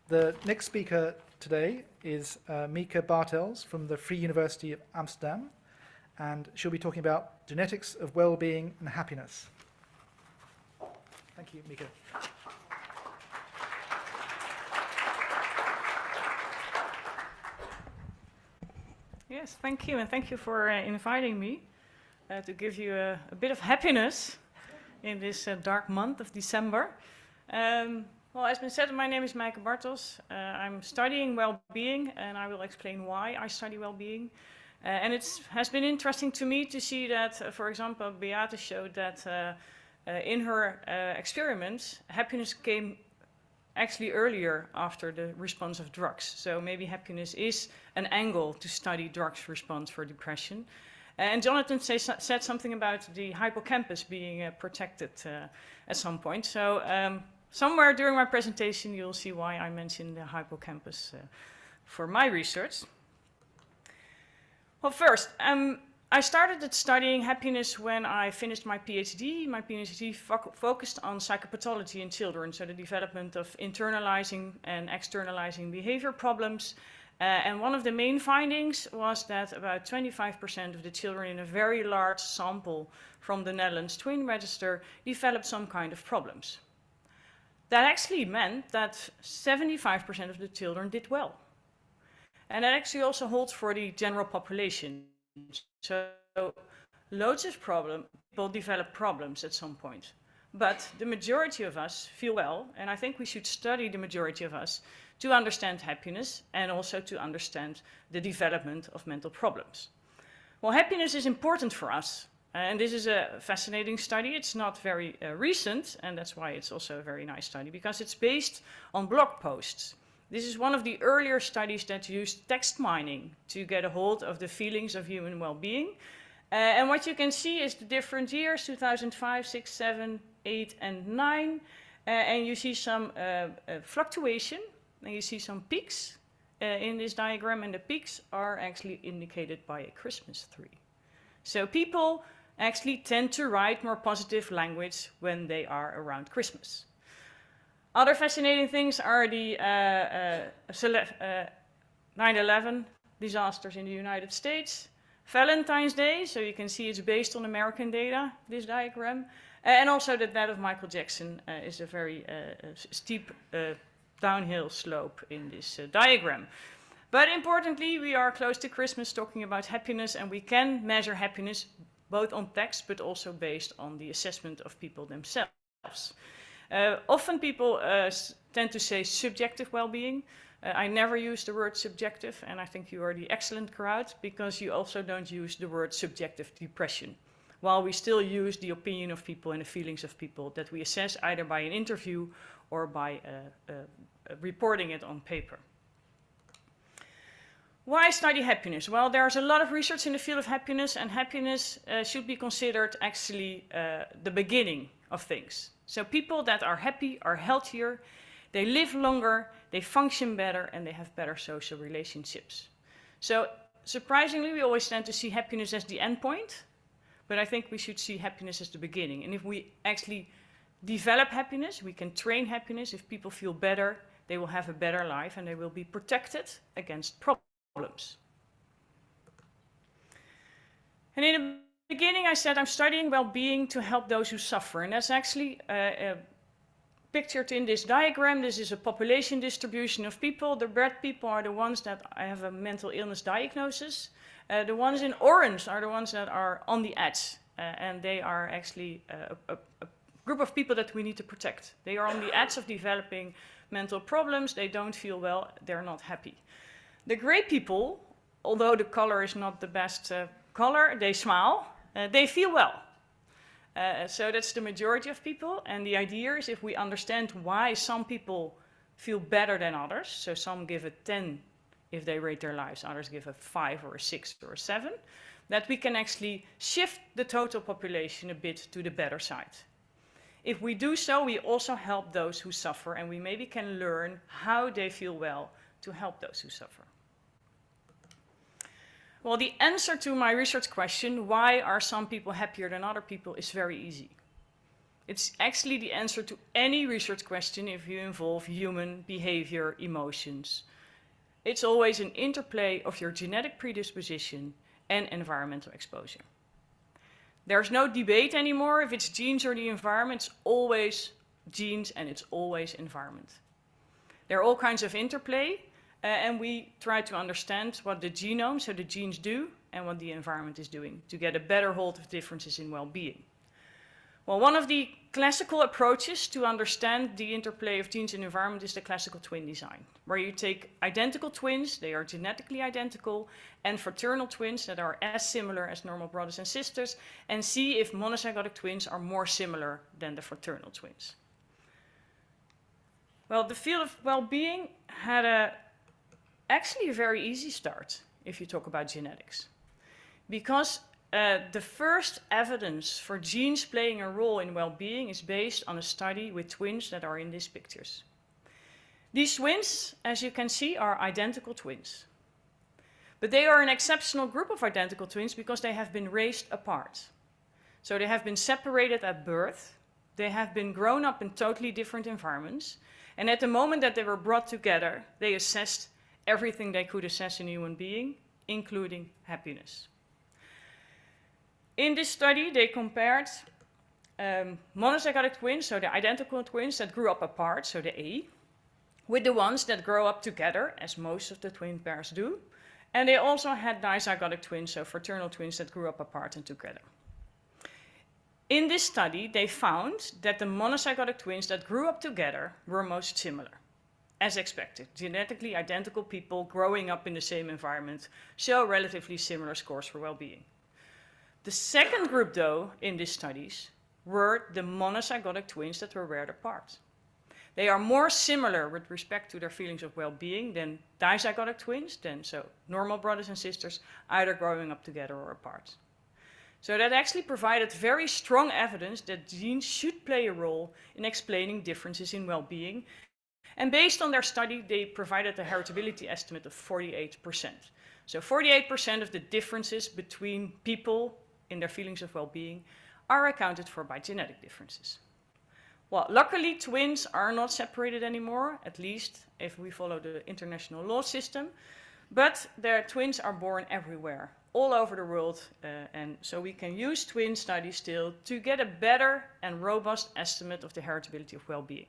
The next speaker today is Meike Bartels from the Free University of Amsterdam, and she'll be talking about genetics of well-being and happiness. Thank you, Meike. Yes, thank you, and thank you for inviting me to give you a bit of happiness in this dark month of December. Well, as been said, my name is Meike Bartels. I'm studying well-being, and I will explain why I study well-being. And it has been interesting to me to see that, for example, Beate showed that in her experiments, happiness came actually earlier after the response of drugs. So maybe happiness is an angle to study drugs response for depression. And Jonathan said something about the hippocampus being protected at some point. So somewhere during my presentation, you'll see why I mentioned the hippocampus for my research. Well, first, I started studying happiness when I finished my PhD. My PhD focused on psychopathology in children, so the development of internalizing and externalizing behavior problems. And one of the main findings was that about 25% of the children in a very large sample from the Netherlands Twin Register developed some kind of problems. That actually meant that 75% of the children did well. And that actually also holds for the general population. So loads of people develop problems at some point. But the majority of us feel well, and I think we should study the majority of us to understand happiness and also to understand the development of mental problems. Well, happiness is important for us. And this is a fascinating study. It's not very recent, and that's why it's also a very nice study, because it's based on blog posts. This is one of the earlier studies that used text mining to get a hold of the feelings of human well-being. And what you can see is the different years, 2005, 6, 7, 8, and 9. And you see some fluctuation, and you see some peaks in this diagram, and the peaks are actually indicated by a Christmas tree. So people actually tend to write more positive language when they are around Christmas. Other fascinating things are the 9/11 disasters in the United States, Valentine's Day, so you can see it's based on American data, this diagram, and also the death of Michael Jackson is a very steep downhill slope in this diagram. But importantly, we are close to Christmas talking about happiness, and we can measure happiness both on text but also based on the assessment of people themselves. Often people tend to say subjective well-being. I never use the word subjective, and I think you are the excellent crowd because you also don't use the word subjective depression, while we still use the opinion of people and the feelings of people that we assess either by an interview or by reporting it on paper. Why study happiness? Well, there's a lot of research in the field of happiness, and happiness should be considered actually the beginning of things. So people that are happy are healthier, they live longer, they function better, and they have better social relationships. So surprisingly, we always tend to see happiness as the end point, but I think we should see happiness as the beginning. And if we actually develop happiness, we can train happiness. If people feel better, they will have a better life and they will be protected against problems. And in the beginning, I said I'm studying well-being to help those who suffer, and that's actually pictured in this diagram. This is a population distribution of people. The red people are the ones that have a mental illness diagnosis. The ones in orange are the ones that are on the edge, and they are actually a group of people that we need to protect. They are on the edge of developing mental problems. They don't feel well. They're not happy. The gray people, although the color is not the best color, they smile. They feel well. So that's the majority of people. And the idea is if we understand why some people feel better than others, so some give a 10 if they rate their lives, others give a 5 or a 6 or a 7, that we can actually shift the total population a bit to the better side. If we do so, we also help those who suffer, and we maybe can learn how they feel well to help those who suffer. Well, the answer to my research question, why are some people happier than other people, is very easy. It's actually the answer to any research question if you involve human behavior, emotions. It's always an interplay of your genetic predisposition and environmental exposure. There's no debate anymore if it's genes or the environment. It's always genes and it's always environment. There are all kinds of interplay, and we try to understand what the genome, so the genes, do and what the environment is doing to get a better hold of differences in well-being. Well, one of the classical approaches to understand the interplay of genes and environment is the classical twin design, where you take identical twins, they are genetically identical, and fraternal twins that are as similar as normal brothers and sisters, and see if monozygotic twins are more similar than the fraternal twins. Well, the field of well-being had actually a very easy start if you talk about genetics, because the first evidence for genes playing a role in well-being is based on a study with twins that are in these pictures. These twins, as you can see, are identical twins. But they are an exceptional group of identical twins because they have been raised apart. So they have been separated at birth, they have been grown up in totally different environments, and at the moment that they were brought together, they assessed everything they could assess in a human being, including happiness. In this study, they compared monozygotic twins, so the identical twins that grew up apart, so the A, with the ones that grow up together, as most of the twin pairs do. And they also had dizygotic twins, so fraternal twins that grew up apart and together. In this study, they found that the monozygotic twins that grew up together were most similar, as expected. Genetically identical people growing up in the same environment show relatively similar scores for well-being. The second group, though, in these studies were the monozygotic twins that were reared apart. They are more similar with respect to their feelings of well-being than dizygotic twins, so normal brothers and sisters, either growing up together or apart. So that actually provided very strong evidence that genes should play a role in explaining differences in well-being. And based on their study, they provided a heritability estimate of 48%. So 48% of the differences between people in their feelings of well-being are accounted for by genetic differences. Well, luckily, twins are not separated anymore, at least if we follow the international law system, but their twins are born everywhere, all over the world, and so we can use twin studies still to get a better and robust estimate of the heritability of well-being.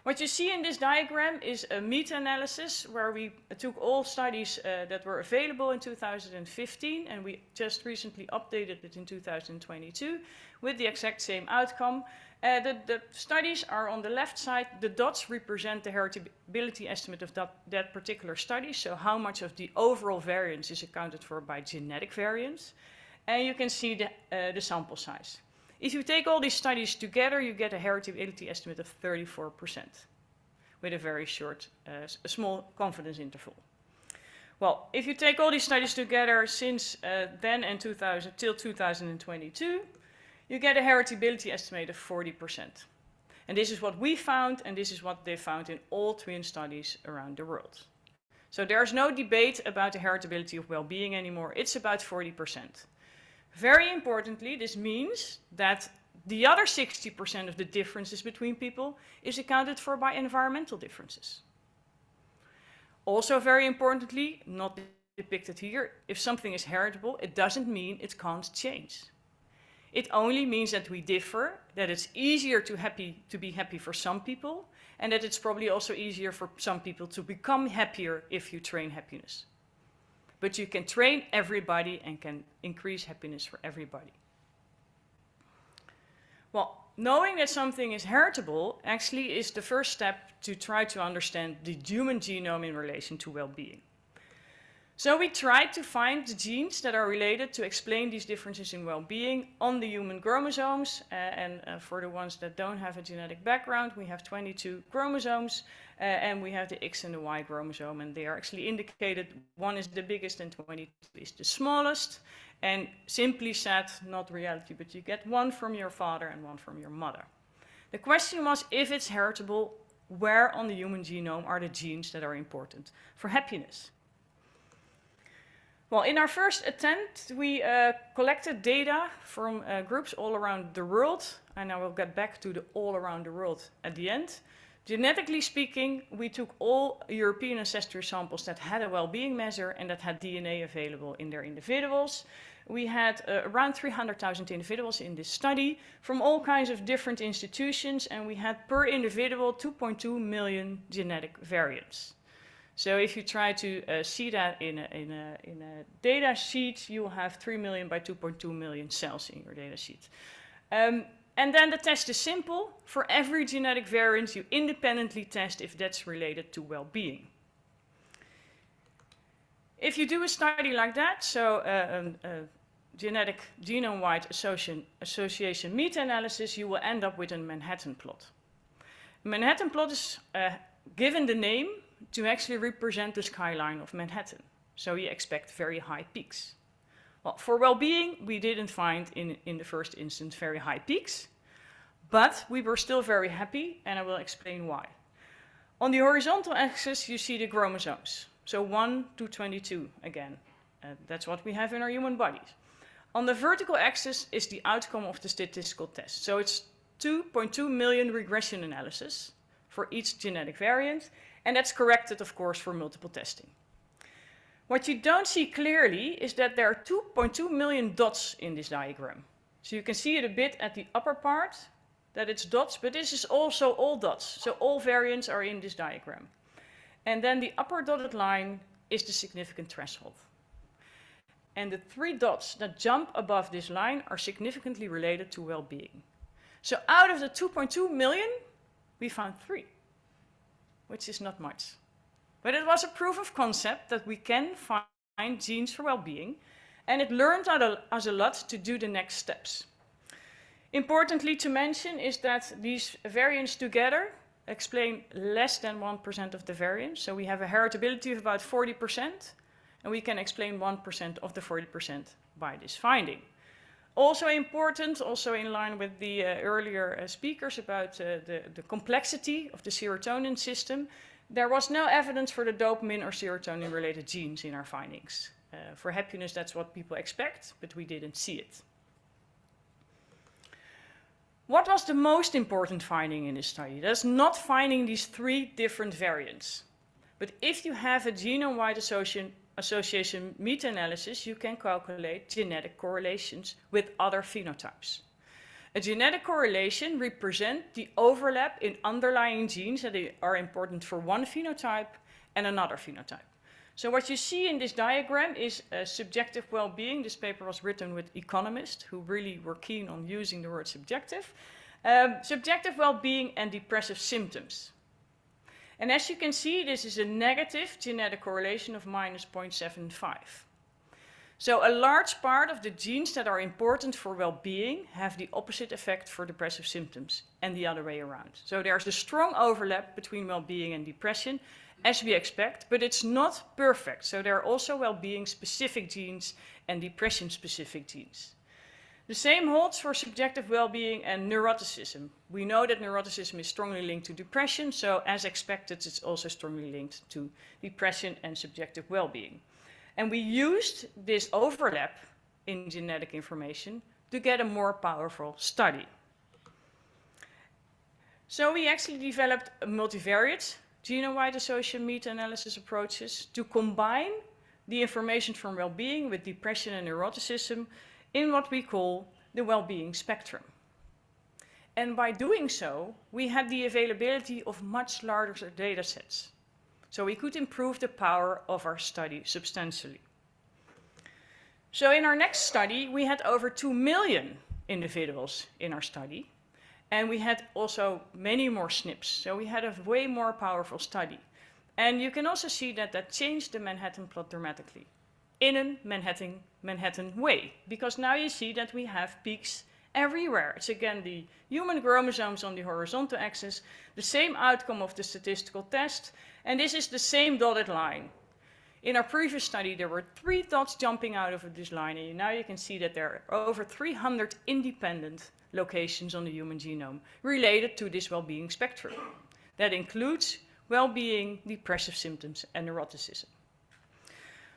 What you see in this diagram is a meta-analysis where we took all studies that were available in 2015, and we just recently updated it in 2022 with the exact same outcome. The studies are on the left side. The dots represent the heritability estimate of that particular study, so how much of the overall variance is accounted for by genetic variance. And you can see the sample size. If you take all these studies together, you get a heritability estimate of 34%, with a very short, a small confidence interval. Well, if you take all these studies together since then and 2000 till 2022, you get a heritability estimate of 40%. And this is what we found, and this is what they found in all twin studies around the world. So there's no debate about the heritability of well-being anymore. It's about 40%. Very importantly, this means that the other 60% of the differences between people is accounted for by environmental differences. Also very importantly, not depicted here, if something is heritable, it doesn't mean it can't change. It only means that we differ, that it's easier to be happy for some people, and that it's probably also easier for some people to become happier if you train happiness. But you can train everybody and can increase happiness for everybody. Well, knowing that something is heritable actually is the first step to try to understand the human genome in relation to well-being. So we tried to find the genes that are related to explain these differences in well-being on the human chromosomes. And for the ones that don't have a genetic background, we have 22 chromosomes, and we have the X and the Y chromosome, and they are actually indicated. One is the biggest and 22 is the smallest. And simply said, not reality, but you get one from your father and one from your mother. The question was, if it's heritable, where on the human genome are the genes that are important for happiness? Well, in our first attempt, we collected data from groups all around the world, and I will get back to the all around the world at the end. Genetically speaking, we took all European ancestry samples that had a well-being measure and that had DNA available in their individuals. We had around 300,000 individuals in this study from all kinds of different institutions, and we had per individual 2.2 million genetic variants. So if you try to see that in a data sheet, you will have 3 million by 2.2 million cells in your data sheet. And then the test is simple. For every genetic variant, you independently test if that's related to well-being. If you do a study like that, so genetic genome-wide association meta-analysis, you will end up with a Manhattan plot. A Manhattan plot is given the name to actually represent the skyline of Manhattan. So you expect very high peaks. Well, for well-being, we didn't find in the first instance very high peaks, but we were still very happy, and I will explain why. On the horizontal axis, you see the chromosomes. So 1 to 22 again. That's what we have in our human bodies. On the vertical axis is the outcome of the statistical test. So it's 2.2 million regression analysis for each genetic variant, and that's corrected, of course, for multiple testing. What you don't see clearly is that there are 2.2 million dots in this diagram. So you can see it a bit at the upper part, that it's dots, but this is also all dots. So all variants are in this diagram. And then the upper dotted line is the significant threshold. And the 3 dots that jump above this line are significantly related to well-being. So out of the 2.2 million, we found 3, which is not much. But it was a proof of concept that we can find genes for well-being, and it learned us a lot to do the next steps. Importantly to mention is that these variants together explain less than 1% of the variance. So we have a heritability of about 40%, and we can explain 1% of the 40% by this finding. Also important, also in line with the earlier speakers about the complexity of the serotonin system, there was no evidence for the dopamine or serotonin-related genes in our findings. For happiness, that's what people expect, but we didn't see it. What was the most important finding in this study? That's not finding these 3 different variants. But if you have a genome-wide association meta-analysis, you can calculate genetic correlations with other phenotypes. A genetic correlation represents the overlap in underlying genes that are important for one phenotype and another phenotype. So what you see in this diagram is subjective well-being. This paper was written with economists who really were keen on using the word subjective. Subjective well-being and depressive symptoms. And as you can see, this is a negative genetic correlation of minus 0.75. So a large part of the genes that are important for well-being have the opposite effect for depressive symptoms and the other way around. So there's a strong overlap between well-being and depression, as we expect, but it's not perfect. So there are also well-being specific genes and depression specific genes. The same holds for subjective well-being and neuroticism. We know that neuroticism is strongly linked to depression, so as expected, it's also strongly linked to depression and subjective well-being. And we used this overlap in genetic information to get a more powerful study. So we actually developed a multivariate genome-wide association meta-analysis approaches to combine the information from well-being with depression and neuroticism in what we call the well-being spectrum. And by doing so, we had the availability of much larger data sets. So we could improve the power of our study substantially. So in our next study, we had over 2 million individuals in our study. And we had also many more SNPs. So we had a way more powerful study. And you can also see that that changed the Manhattan plot dramatically in a Manhattan way. Because now you see that we have peaks everywhere. It's again the human chromosomes on the horizontal axis, the same outcome of the statistical test, and this is the same dotted line. In our previous study, there were 3 dots jumping out of this line, and now you can see that there are over 300 independent locations on the human genome related to this well-being spectrum. That includes well-being, depressive symptoms, and neuroticism.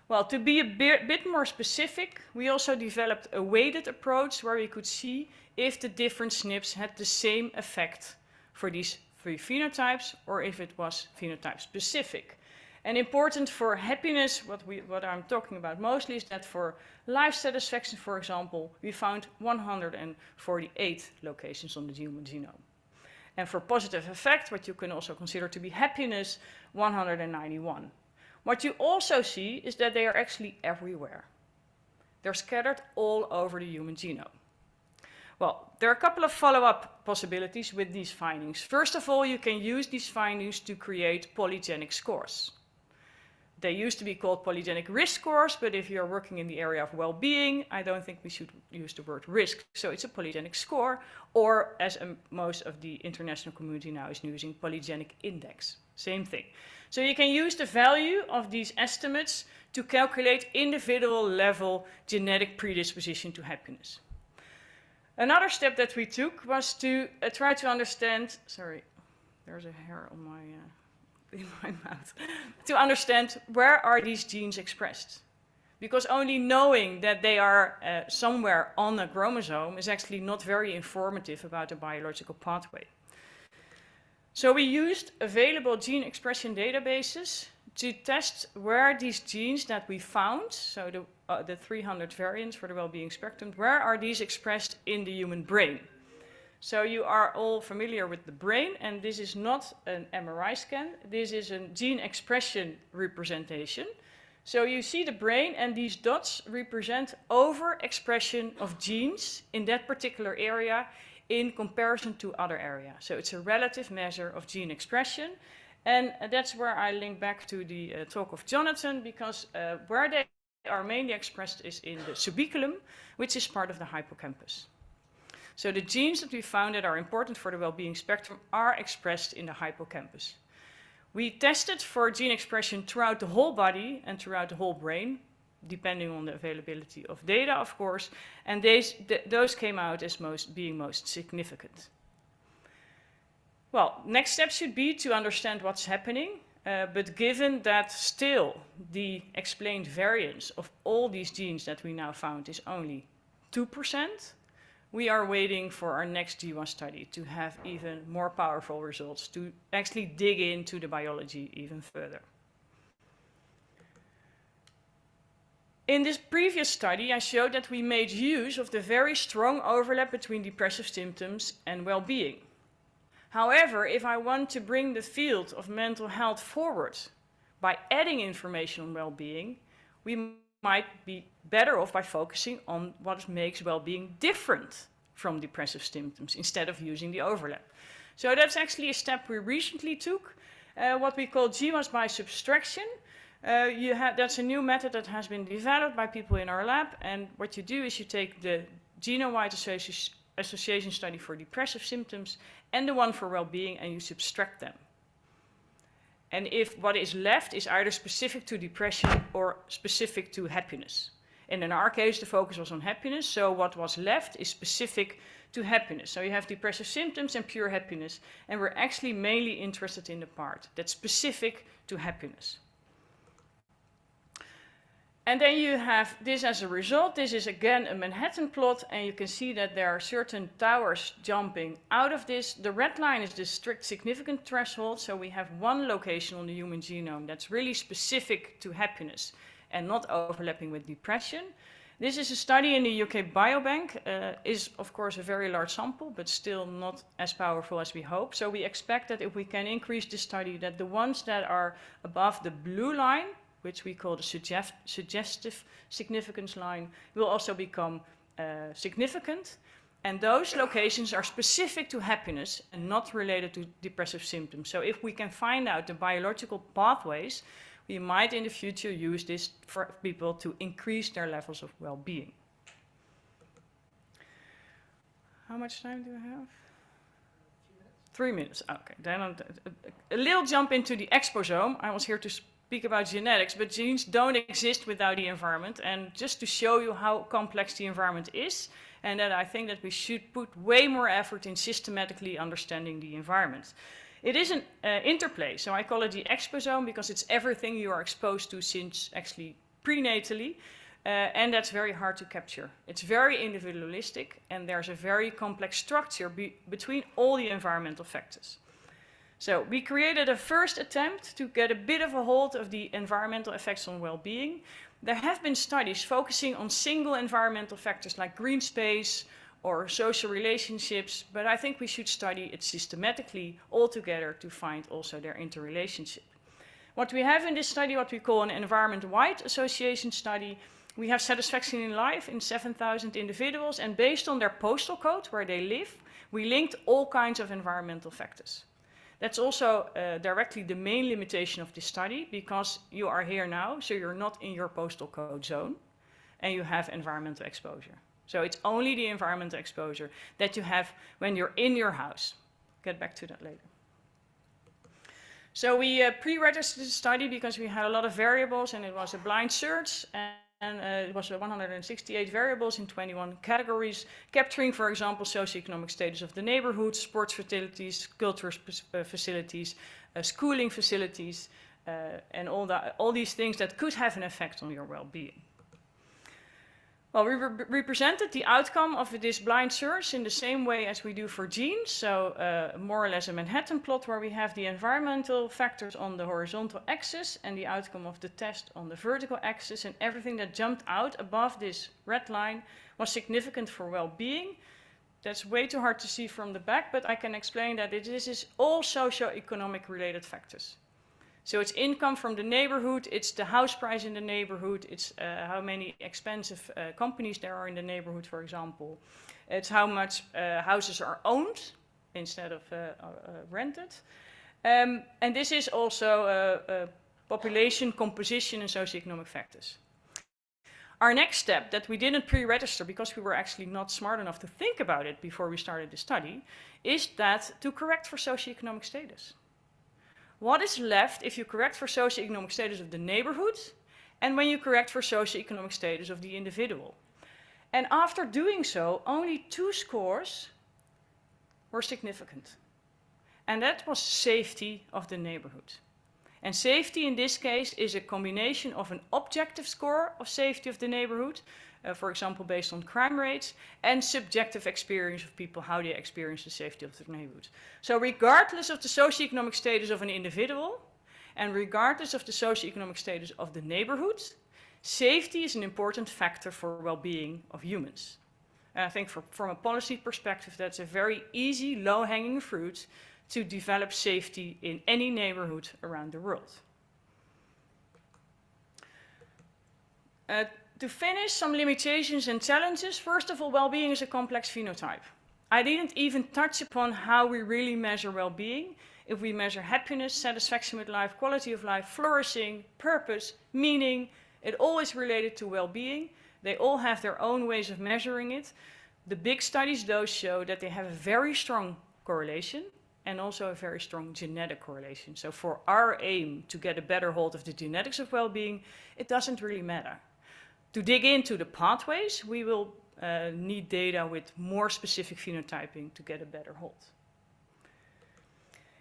Well, to be a bit more specific, we also developed a weighted approach where we could see if the different SNPs had the same effect for these 3 phenotypes or if it was phenotype specific. And important for happiness, what I'm talking about mostly, is that for life satisfaction, for example, we found 148 locations on the human genome. And for positive effect, what you can also consider to be happiness, 191. What you also see is that they are actually everywhere. They're scattered all over the human genome. Well, there are a couple of follow-up possibilities with these findings. First of all, you can use these findings to create polygenic scores. They used to be called polygenic risk scores, but if you're working in the area of well-being, I don't think we should use the word risk. So it's a polygenic score, or as most of the international community now is using, polygenic index. Same thing. So you can use the value of these estimates to calculate individual level genetic predisposition to happiness. Another step that we took was to try to understand, sorry, there's a hair on my in my mouth, to understand where are these genes expressed. Because only knowing that they are somewhere on a chromosome is actually not very informative about the biological pathway. So we used available gene expression databases to test where these genes that we found, so the 300 variants for the well-being spectrum, where are these expressed in the human brain? So you are all familiar with the brain, and this is not an MRI scan. This is a gene expression representation. So you see the brain, and these dots represent overexpression of genes in that particular area in comparison to other areas. So it's a relative measure of gene expression. And that's where I link back to the talk of Jonathan, because where they are mainly expressed is in the subiculum, which is part of the hippocampus. So the genes that we found that are important for the well-being spectrum are expressed in the hippocampus. We tested for gene expression throughout the whole body and throughout the whole brain, depending on the availability of data, of course, and those came out as being most significant. Well, next step should be to understand what's happening, but given that still the explained variance of all these genes that we now found is only 2%, we are waiting for our next G1 study to have even more powerful results, to actually dig into the biology even further. In this previous study, I showed that we made use of the very strong overlap between depressive symptoms and well-being. However, if I want to bring the field of mental health forward by adding information on well-being, we might be better off by focusing on what makes well-being different from depressive symptoms instead of using the overlap. So that's actually a step we recently took, what we call GWAS by subtraction. That's a new method that has been developed by people in our lab, and what you do is you take the genome-wide association study for depressive symptoms and the one for well-being, and you subtract them. And if what is left is either specific to depression or specific to happiness. And in our case, the focus was on happiness, so what was left is specific to happiness. So you have depressive symptoms and pure happiness, and we're actually mainly interested in the part that's specific to happiness. And then you have this as a result. This is again a Manhattan plot, and you can see that there are certain towers jumping out of this. The red line is the strict significant threshold, so we have one location on the human genome that's really specific to happiness and not overlapping with depression. This is a study in the UK Biobank. Is of course a very large sample, but still not as powerful as we hope. So we expect that if we can increase the study, that the ones that are above the blue line, which we call the suggestive significance line, will also become significant. And those locations are specific to happiness and not related to depressive symptoms. So if we can find out the biological pathways, we might in the future use this for people to increase their levels of well-being. How much time do I have? 3 minutes. Okay, then a little jump into the exposome. I was here to speak about genetics, but genes don't exist without the environment. And just to show you how complex the environment is, and that I think that we should put way more effort in systematically understanding the environment. It is an interplay, so I call it the exposome because it's everything you are exposed to since actually prenatally, and that's very hard to capture. It's very individualistic, and there's a very complex structure between all the environmental factors. So we created a first attempt to get a bit of a hold of the environmental effects on well-being. There have been studies focusing on single environmental factors like green space or social relationships, but I think we should study it systematically all together to find also their interrelationship. What we have in this study, what we call an environment-wide association study, we have satisfaction in life in 7,000 individuals, and based on their postal code where they live, we linked all kinds of environmental factors. That's also directly the main limitation of this study, because you are here now, so you're not in your postal code zone, and you have environmental exposure. So it's only the environmental exposure that you have when you're in your house. Get back to that later. So we pre-registered the study because we had a lot of variables, and it was a blind search, and it was 168 variables in 21 categories, capturing, for example, socioeconomic status of the neighborhood, sports facilities, cultural facilities, schooling facilities, and all these things that could have an effect on your well-being. Well, we represented the outcome of this blind search in the same way as we do for genes, so more or less a Manhattan plot where we have the environmental factors on the horizontal axis and the outcome of the test on the vertical axis, and everything that jumped out above this red line was significant for well-being. That's way too hard to see from the back, but I can explain that this is all socio-economic related factors. So it's income from the neighborhood, it's the house price in the neighborhood, it's how many expensive companies there are in the neighborhood, for example. It's how much houses are owned instead of rented. And this is also population composition and socioeconomic factors. Our next step that we didn't pre-register because we were actually not smart enough to think about it before we started the study is that to correct for socioeconomic status. What is left if you correct for socioeconomic status of the neighborhood and when you correct for socioeconomic status of the individual? And after doing so, only 2 scores were significant. And that was safety of the neighborhood. And safety in this case is a combination of an objective score of safety of the neighborhood, for example, based on crime rates, and subjective experience of people, how they experience the safety of the neighborhood. So regardless of the socioeconomic status of an individual, and regardless of the socioeconomic status of the neighborhood, safety is an important factor for well-being of humans. And I think from a policy perspective, that's a very easy, low-hanging fruit to develop safety in any neighborhood around the world. To finish, some limitations and challenges. First of all, well-being is a complex phenotype. I didn't even touch upon how we really measure well-being. If we measure happiness, satisfaction with life, quality of life, flourishing, purpose, meaning, it all is related to well-being. They all have their own ways of measuring it. The big studies, those show that they have a very strong correlation and also a very strong genetic correlation. So for our aim to get a better hold of the genetics of well-being, it doesn't really matter. To dig into the pathways, we will need data with more specific phenotyping to get a better hold.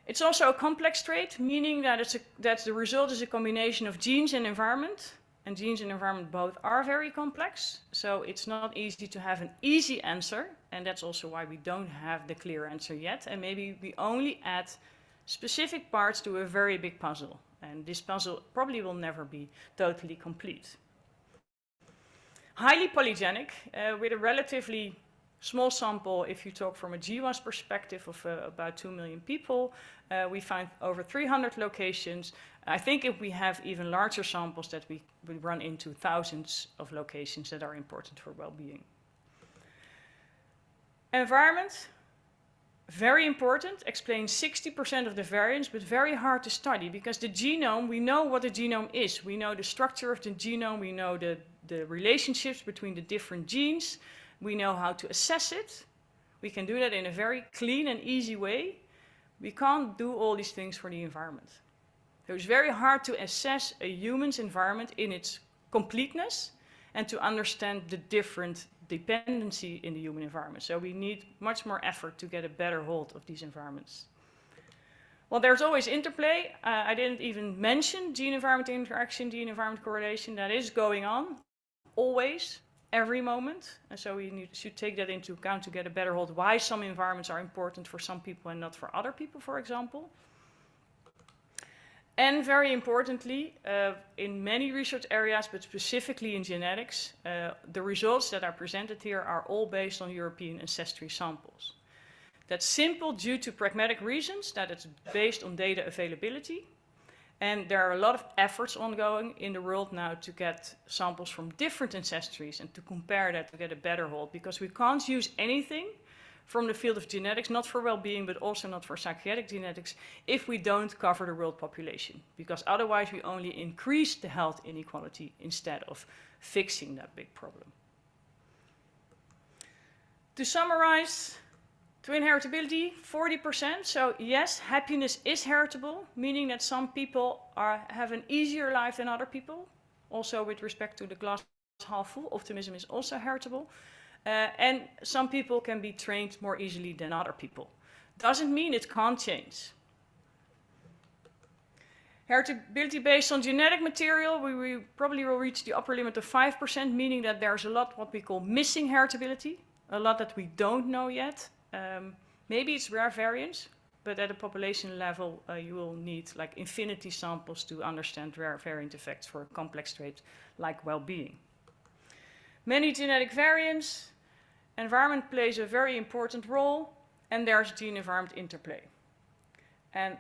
It's also a complex trait, meaning that the result is a combination of genes and environment. And genes and environment both are very complex, so it's not easy to have an easy answer, and that's also why we don't have the clear answer yet, and maybe we only add specific parts to a very big puzzle, and this puzzle probably will never be totally complete. Highly polygenic, with a relatively small sample, if you talk from a GWAS perspective of about 2 million people, we find over 300 locations. I think if we have even larger samples that we run into thousands of locations that are important for well-being. Environment, very important, explains 60% of the variance, but very hard to study because the genome, we know what the genome is. We know the structure of the genome, we know the relationships between the different genes, we know how to assess it. We can do that in a very clean and easy way. We can't do all these things for the environment. So it's very hard to assess a human's environment in its completeness and to understand the different dependency in the human environment. So we need much more effort to get a better hold of these environments. Well, there's always interplay. I didn't even mention gene-environment interaction, gene-environment correlation. That is going on, always, every moment. And so we should take that into account to get a better hold why some environments are important for some people and not for other people, for example. And very importantly, in many research areas, but specifically in genetics, the results that are presented here are all based on European ancestry samples. That's simple due to pragmatic reasons, that it's based on data availability. And there are a lot of efforts ongoing in the world now to get samples from different ancestries and to compare that to get a better hold, because we can't use anything from the field of genetics, not for well-being, but also not for psychiatric genetics, if we don't cover the world population, because otherwise we only increase the health inequality instead of fixing that big problem. To summarize, twin heritability, 40%. So yes, happiness is heritable, meaning that some people have an easier life than other people. Also with respect to the glass half full, optimism is also heritable. And some people can be trained more easily than other people. Doesn't mean it can't change. Heritability based on genetic material, we probably will reach the upper limit of 5%, meaning that there's a lot what we call missing heritability, a lot that we don't know yet. Maybe it's rare variants, but at a population level, you will need like infinity samples to understand rare variant effects for a complex trait like well-being. Many genetic variants, environment plays a very important role, and there's gene-environment interplay. And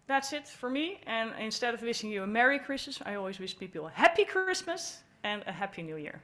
that's it for me. And instead of wishing you a Merry Christmas, I always wish people a Happy Christmas and a Happy New Year.